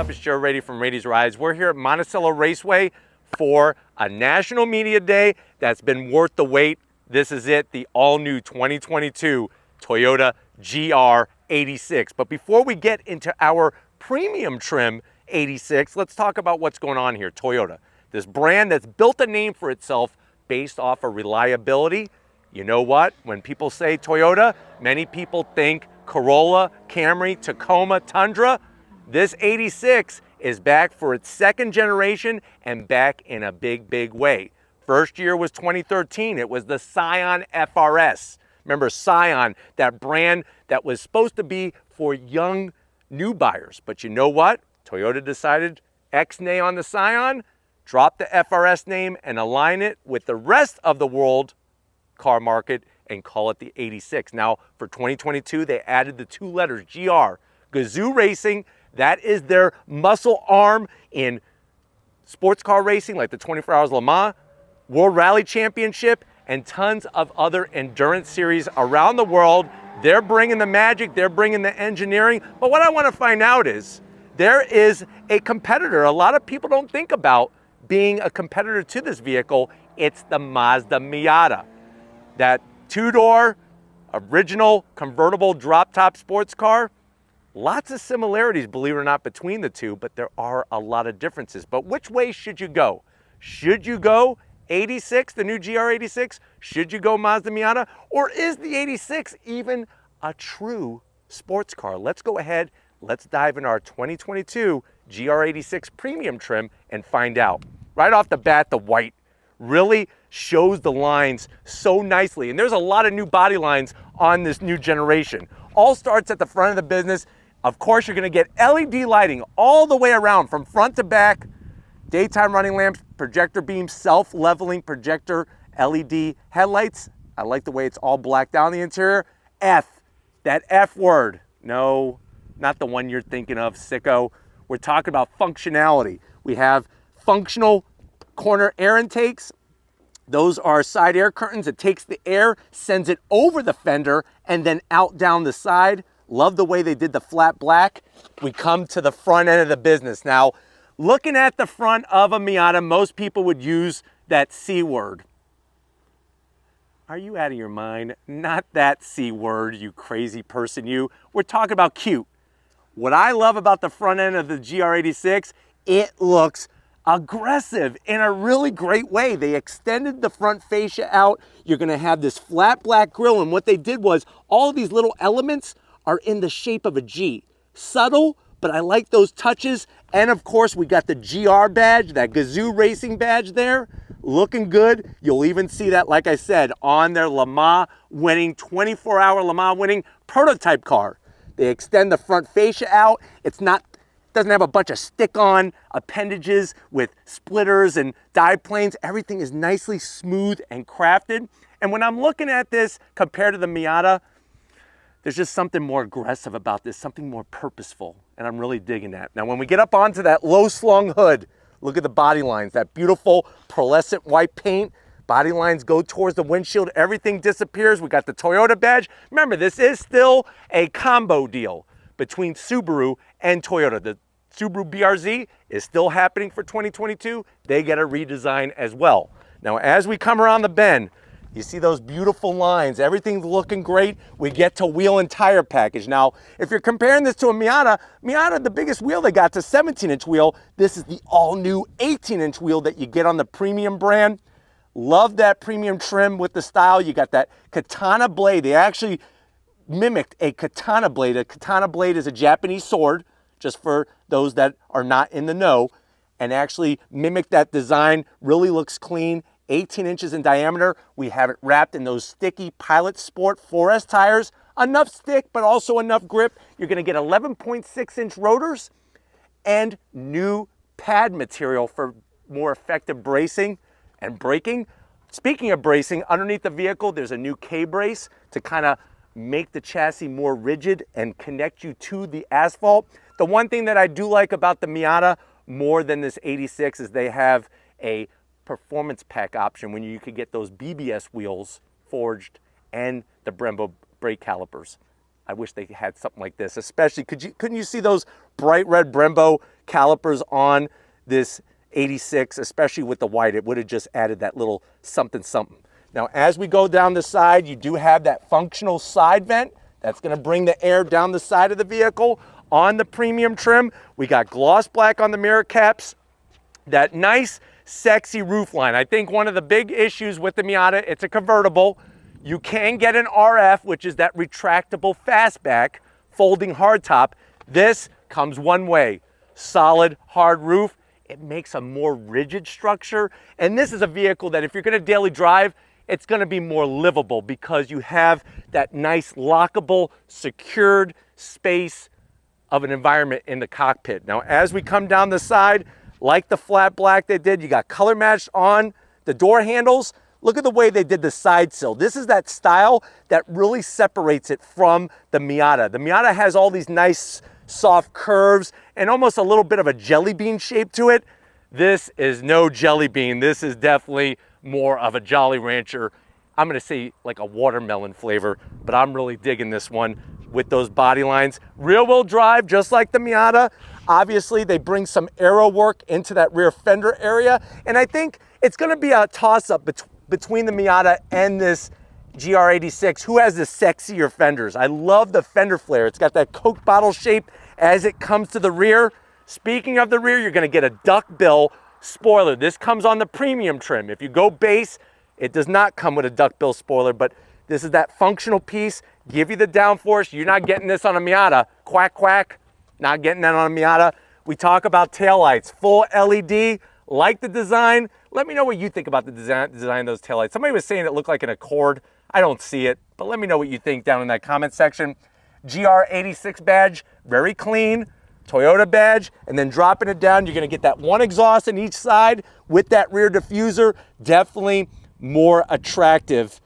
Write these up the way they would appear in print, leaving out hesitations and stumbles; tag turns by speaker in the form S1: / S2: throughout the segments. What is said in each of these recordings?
S1: up? It's Joe Raiti from Raiti's Rides. We're here at Monticello Raceway for a National Media Day that's been worth the wait. This is it, the all-new 2022 Toyota GR86. But before we get into our premium trim 86, let's talk about what's going on here. Toyota, this brand that's built a name for itself based off of reliability. You know what? When people say Toyota, many people think Corolla, Camry, Tacoma, Tundra. This 86 is back for its second generation and back in a big, big way. First year was 2013. It was the Scion FRS. Remember Scion, that brand that was supposed to be for young new buyers. But you know what? Toyota decided X-nay on the Scion, drop the FRS name and align it with the rest of the world car market and call it the 86. Now for 2022, they added the two letters GR. Gazoo Racing, that is their muscle arm in sports car racing like the 24 Hours Le Mans, World Rally Championship, and tons of other endurance series around the world. They're bringing the magic, they're bringing the engineering. But what I want to find out is, there is a competitor. A lot of people don't think about being a competitor to this vehicle. It's the Mazda Miata. That two-door, original, convertible drop-top sports car. Lots of similarities, believe it or not, between the two, but there are a lot of differences. But which way should you go? Should you go 86, the new GR86? Should you go Mazda Miata? Or is the 86 even a true sports car? Let's go ahead, let's dive into our 2022 GR86 premium trim and find out. Right off the bat, the white really shows the lines so nicely. And there's a lot of new body lines on this new generation. All starts at the front of the business. Of course, you're gonna get LED lighting all the way around from front to back, daytime running lamps, projector beams, self-leveling projector LED headlights. I like the way it's all blacked down the interior. F, that F word. No, not the one you're thinking of, sicko. We're talking about functionality. We have functional corner air intakes. Those are side air curtains. It takes the air, sends it over the fender, and then out down the side. Love the way they did the flat black. We come to the front end of the business. Now, looking at the front of a Miata, most people would use that C word. Are you out of your mind? Not that C word, you crazy person, you. We're talking about cute. What I love about the front end of the GR86, it looks aggressive in a really great way. They extended the front fascia out. You're gonna have this flat black grille, and what they did was all of these little elements are in the shape of a G. Subtle, but I like those touches. And of course, we got the GR badge, that Gazoo Racing badge there, looking good. You'll even see that, like I said, on their Le Mans winning, 24-hour Le Mans winning prototype car. They extend the front fascia out. Doesn't have a bunch of stick-on appendages with splitters and dive planes. Everything is nicely smooth and crafted. And when I'm looking at this compared to the Miata, there's just something more aggressive about this, something more purposeful, and I'm really digging that. Now, when we get up onto that low-slung hood, look at the body lines, that beautiful pearlescent white paint. Body lines go towards the windshield, everything disappears. We got the Toyota badge. Remember, this is still a combo deal between Subaru and Toyota. The Subaru BRZ is still happening for 2022. They get a redesign as well. Now, as we come around the bend, you see those beautiful lines. Everything's looking great. We get to wheel and tire package. Now, if you're comparing this to a Miata, the biggest wheel they got is a 17-inch wheel. This is the all-new 18-inch wheel that you get on the premium brand. Love that premium trim with the style. You got that katana blade. They actually mimicked a katana blade. A katana blade is a Japanese sword, just for those that are not in the know, and actually mimicked that design. Really looks clean. 18 inches in diameter. We have it wrapped in those sticky Pilot Sport 4S tires. Enough stick, but also enough grip. You're gonna get 11.6-inch rotors and new pad material for more effective bracing and braking. Speaking of bracing, underneath the vehicle, there's a new K-brace to kind of make the chassis more rigid and connect you to the asphalt. The one thing that I do like about the Miata more than this 86 is they have a performance pack option when you could get those BBS wheels forged and the Brembo brake calipers. I wish they had something like this, especially, couldn't you see those bright red Brembo calipers on this 86, especially with the white? It would have just added that little something something. Now, as we go down the side, you do have that functional side vent. That's gonna bring the air down the side of the vehicle. On the premium trim, we got gloss black on the mirror caps, that nice, sexy roof line. I think one of the big issues with the Miata, it's a convertible. You can get an RF, which is that retractable fastback, folding hardtop. This comes one way, solid, hard roof. It makes a more rigid structure. And this is a vehicle that if you're gonna daily drive, it's gonna be more livable because you have that nice lockable, secured space of an environment in the cockpit. Now, as we come down the side, like the flat black they did, you got color matched on the door handles. Look at the way they did the side sill. This is that style that really separates it from the Miata. The Miata has all these nice soft curves and almost a little bit of a jelly bean shape to it. This is no jelly bean. This is definitely more of a Jolly Rancher. I'm gonna say like a watermelon flavor, but I'm really digging this one with those body lines. Rear wheel drive, just like the Miata. Obviously, they bring some aero work into that rear fender area. And I think it's gonna be a toss-up between the Miata and this GR86. Who has the sexier fenders? I love the fender flare. It's got that Coke bottle shape as it comes to the rear. Speaking of the rear, you're gonna get a duckbill spoiler. This comes on the premium trim. If you go base, it does not come with a duckbill spoiler, but this is that functional piece, give you the downforce. You're not getting this on a Miata. Quack, quack, not getting that on a Miata. We talk about taillights, full LED, like the design. Let me know what you think about the design of those taillights. Somebody was saying it looked like an Accord. I don't see it, but let me know what you think down in that comment section. GR86 badge, very clean. Toyota badge, and then dropping it down, you're gonna get that one exhaust in each side with that rear diffuser. Definitely more attractive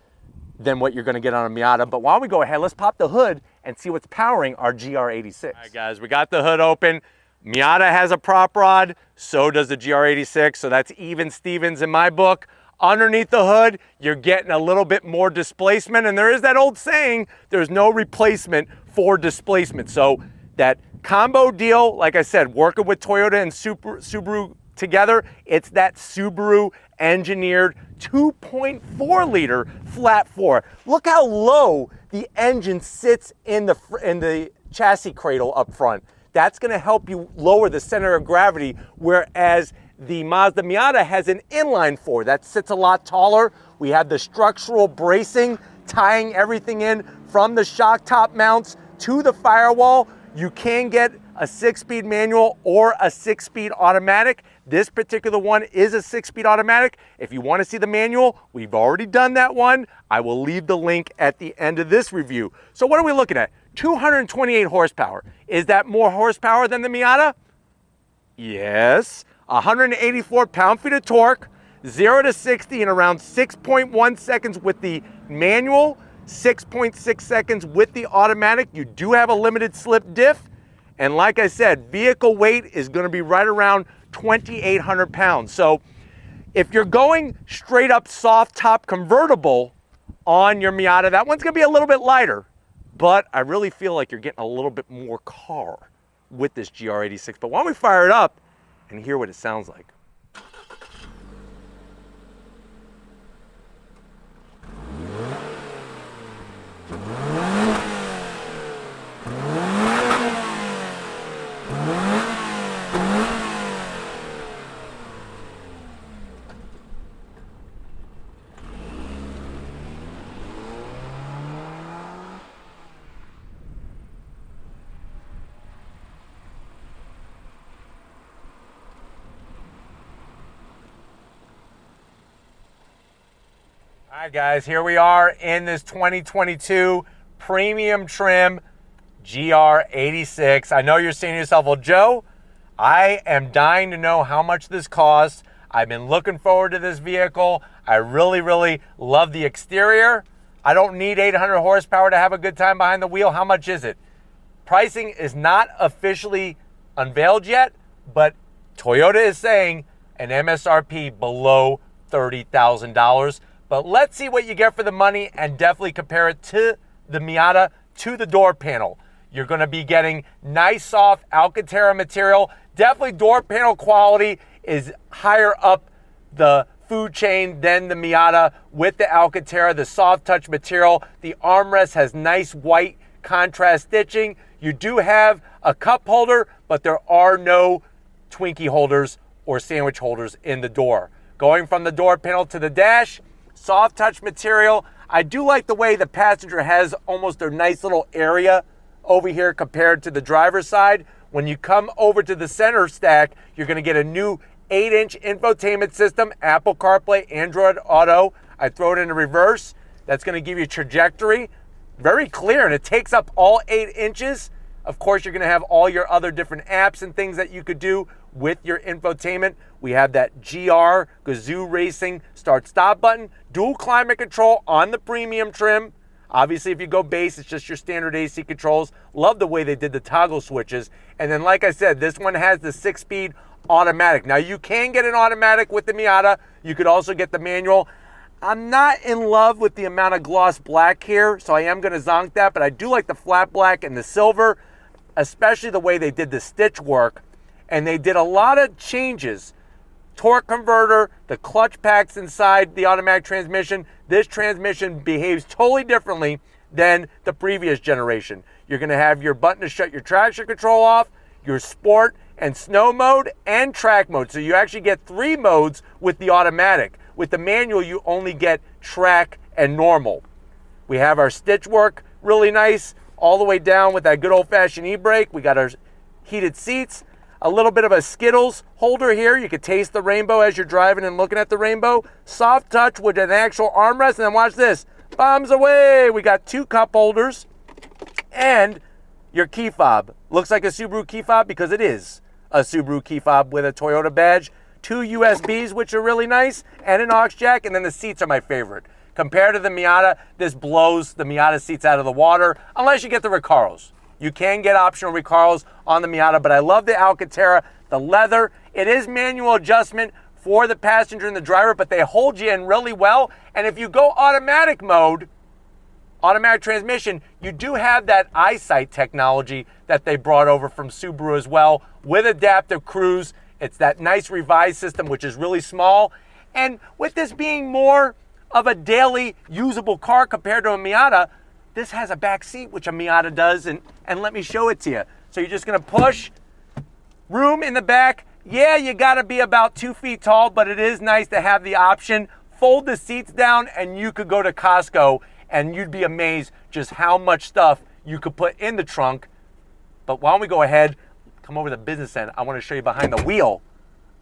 S1: than what you're gonna get on a Miata. But while we go ahead, let's pop the hood and see what's powering our GR86. All right, guys, we got the hood open. Miata has a prop rod, so does the GR86, so that's even Stevens in my book. Underneath the hood, you're getting a little bit more displacement, and there is that old saying, there's no replacement for displacement. So that combo deal, like I said, working with Toyota and Subaru together, it's that Subaru engineered 2.4 liter flat four. Look how low the engine sits in the chassis cradle up front. That's gonna help you lower the center of gravity, whereas the Mazda Miata has an inline four that sits a lot taller. We have the structural bracing, tying everything in from the shock top mounts to the firewall. You can get a 6-speed manual or a 6-speed automatic. This particular one is a 6-speed automatic. If you want to see the manual, we've already done that one. I will leave the link at the end of this review. So what are we looking at? 228 horsepower. Is that more horsepower than the Miata? Yes. 184 pound-feet of torque, 0 to 60 in around 6.1 seconds with the manual, 6.6 seconds with the automatic. You do have a limited slip diff. And like I said, vehicle weight is gonna be right around 2,800 pounds. So if you're going straight up soft top convertible on your Miata, that one's gonna be a little bit lighter, but I really feel like you're getting a little bit more car with this GR86. But why don't we fire it up and hear what it sounds like. All right, guys, here we are in this 2022 premium trim GR86. I know you're saying to yourself, well, Joe, I am dying to know how much this costs. I've been looking forward to this vehicle. I really, really love the exterior. I don't need 800 horsepower to have a good time behind the wheel. How much is it? Pricing is not officially unveiled yet, but Toyota is saying an MSRP below $30,000. But let's see what you get for the money and definitely compare it to the Miata to the door panel. You're going to be getting nice soft Alcantara material. Definitely door panel quality is higher up the food chain than the Miata with the Alcantara, the soft touch material. The armrest has nice white contrast stitching. You do have a cup holder, but there are no Twinkie holders or sandwich holders in the door. Going from the door panel to the dash, soft touch material. I do like the way the passenger has almost a nice little area over here compared to the driver's side. When you come over to the center stack, you're going to get a new 8-inch infotainment system, Apple CarPlay, Android Auto. I throw it in reverse. That's going to give you trajectory. Very clear, and it takes up all 8 inches. Of course, you're going to have all your other different apps and things that you could do with your infotainment. We have that GR Gazoo Racing start-stop button, dual climate control on the premium trim. Obviously, if you go base, it's just your standard AC controls. Love the way they did the toggle switches. And then, like I said, this one has the 6-speed automatic. Now, you can get an automatic with the Miata. You could also get the manual. I'm not in love with the amount of gloss black here, so I am going to zonk that, but I do like the flat black and the silver, especially the way they did the stitch work. And they did a lot of changes. Torque converter, the clutch packs inside the automatic transmission. This transmission behaves totally differently than the previous generation. You're going to have your button to shut your traction control off, your sport and snow mode, and track mode. So you actually get 3 modes with the automatic. With the manual, you only get track and normal. We have our stitch work, really nice, all the way down with that good old-fashioned e-brake. We got our heated seats, a little bit of a Skittles holder here. You could taste the rainbow as you're driving and looking at the rainbow. Soft touch with an actual armrest, and then watch this. Bombs away. We got 2 cup holders and your key fob. Looks like a Subaru key fob because it is a Subaru key fob with a Toyota badge. 2 USBs, which are really nice, and an aux jack, and then the seats are my favorite. Compared to the Miata, this blows the Miata seats out of the water, unless you get the Recaros. You can get optional Recaros on the Miata, but I love the Alcantara, the leather. It is manual adjustment for the passenger and the driver, but they hold you in really well. And if you go automatic mode, automatic transmission, you do have that eyesight technology that they brought over from Subaru as well with adaptive cruise. It's that nice revised system, which is really small. And with this being more of a daily usable car compared to a Miata, this has a back seat, which a Miata does, and let me show it to you. So you're just gonna push, room in the back. Yeah, you gotta be about 2 feet tall, but it is nice to have the option. Fold the seats down, and you could go to Costco, and you'd be amazed just how much stuff you could put in the trunk. But why don't we go ahead, come over to the business end. I wanna show you behind the wheel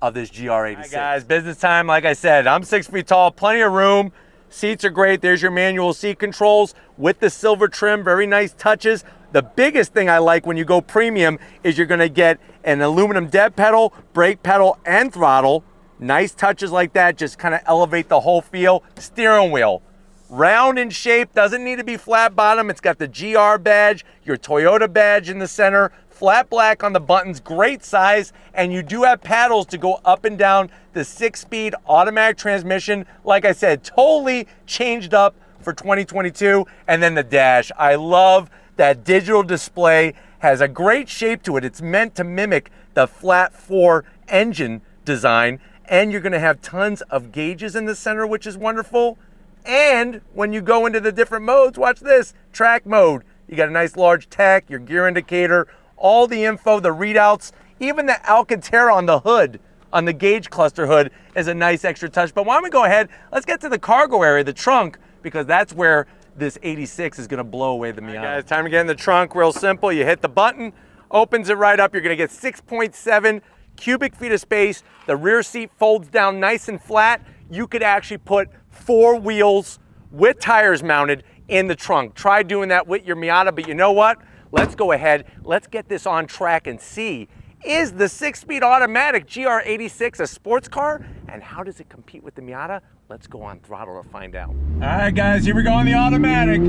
S1: of this GR86. Hi guys, business time. Like I said, I'm 6 feet tall, plenty of room. Seats are great. There's your manual seat controls with the silver trim, very nice touches. The biggest thing I like when you go premium is you're gonna get an aluminum dead pedal, brake pedal, and throttle. Nice touches like that, just kind of elevate the whole feel. Steering wheel, round in shape, doesn't need to be flat bottom. It's got the GR badge, your Toyota badge in the center, flat black on the buttons, great size, and you do have paddles to go up and down the 6-speed automatic transmission. Like I said, totally changed up for 2022. And then the dash, I love that digital display, has a great shape to it. It's meant to mimic the flat 4 engine design, and you're gonna have tons of gauges in the center, which is wonderful. And when you go into the different modes, watch this, track mode. You got a nice large tach, your gear indicator, all the info, the readouts, even the Alcantara on the hood, on the gauge cluster hood, is a nice extra touch. But why don't we go ahead, let's get to the cargo area, the trunk, because that's where this 86 is gonna blow away the Miata. All right, guys, time to get in the trunk. Real simple, you hit the button, opens it right up. You're gonna get 6.7 cubic feet of space. The rear seat folds down nice and flat. You could actually put 4 wheels with tires mounted in the trunk. Try doing that with your Miata, but you know what? Let's go ahead, let's get this on track and see, is the 6-speed automatic GR86 a sports car? And how does it compete with the Miata? Let's go on throttle to find out. All right, guys, here we go on the automatic. A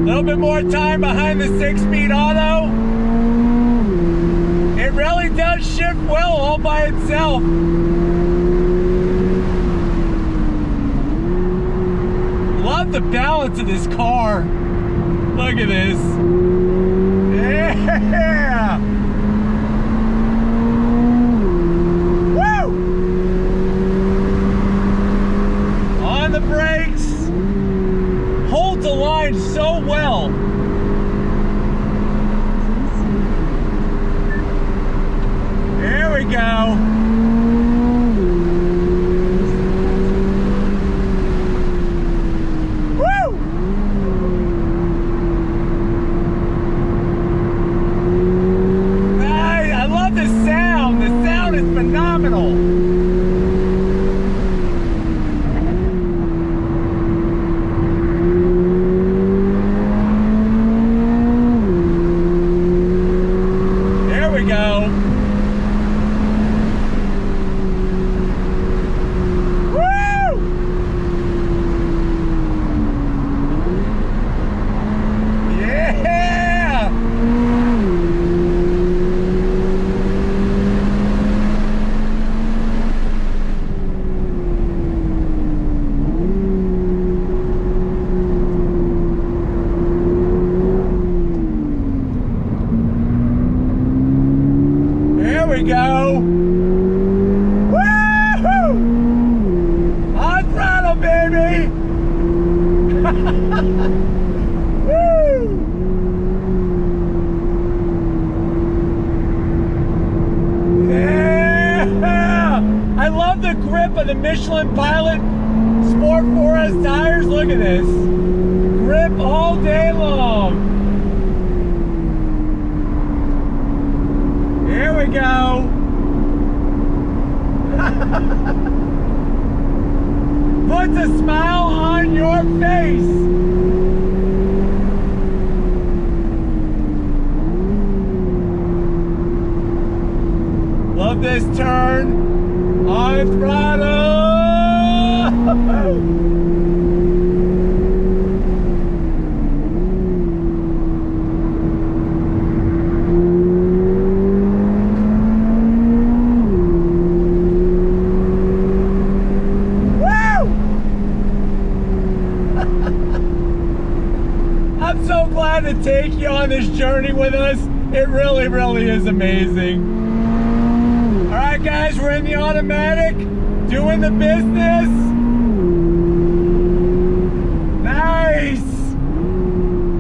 S1: little bit more time behind the 6-speed auto. It really does shift well all by itself. Love love the balance of this car. Look at this. Yeah! Woo! On the brakes. Holds the line so well. There we go. we go. Woo-hoo! On throttle, baby! Woo! Yeah! I love the grip of the Michelin Pilot Sport 4S tires. Look at this. Grip all day long. Here we go. Puts a smile on your face. Love this turn. On throttle. I'm so glad to take you on this journey with us. It really, really is amazing. All right, guys, we're in the automatic, doing the business. Nice.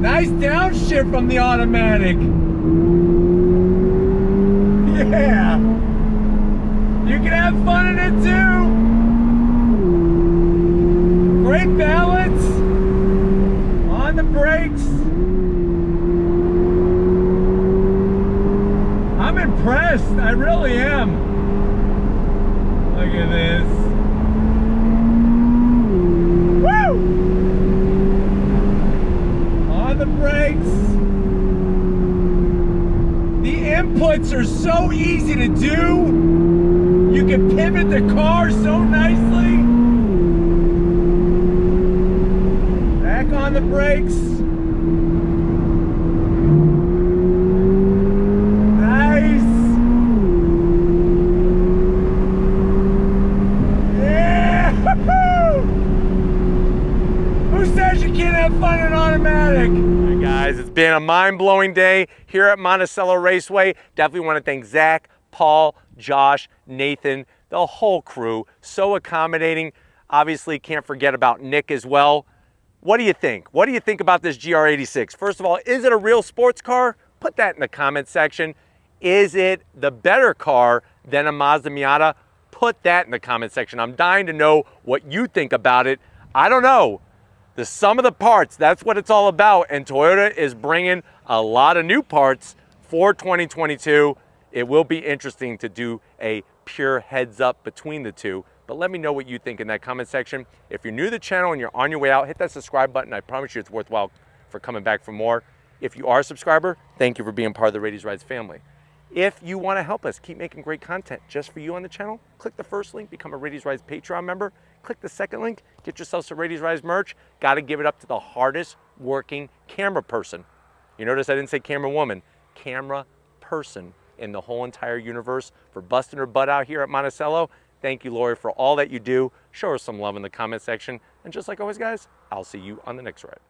S1: Nice downshift from the automatic. Yeah. You can have fun in it too. Great balance. On the brakes. I'm impressed. I really am. Look at this. Woo! On the brakes. The inputs are so easy to do. You can pivot the car so nicely. Back on the brakes. Nice. Yeah. Who says you can't have fun in automatic? Hey guys, it's been a mind-blowing day here at Monticello Raceway. Definitely want to thank Zach, Paul, Josh, Nathan, the whole crew. So accommodating. Obviously can't forget about Nick as well. What do you think? What do you think about this GR86? First of all, is it a real sports car? Put that in the comment section. Is it the better car than a Mazda Miata? Put that in the comment section. I'm dying to know what you think about it. I don't know. The sum of the parts, that's what it's all about. And Toyota is bringing a lot of new parts for 2022. It will be interesting to do a pure heads up between the two. But let me know what you think in that comment section. If you're new to the channel and you're on your way out, hit that subscribe button. I promise you it's worthwhile for coming back for more. If you are a subscriber, thank you for being part of the Raity's Rides family. If you want to help us keep making great content just for you on the channel, click the first link, become a Raity's Rides Patreon member. Click the second link, get yourself some Raity's Rides merch. Got to give it up to the hardest working camera person. You notice I didn't say camera woman, camera person in the whole entire universe for busting her butt out here at Monticello. Thank you, Lori, for all that you do. Show her some love in the comment section. And just like always, guys, I'll see you on the next ride.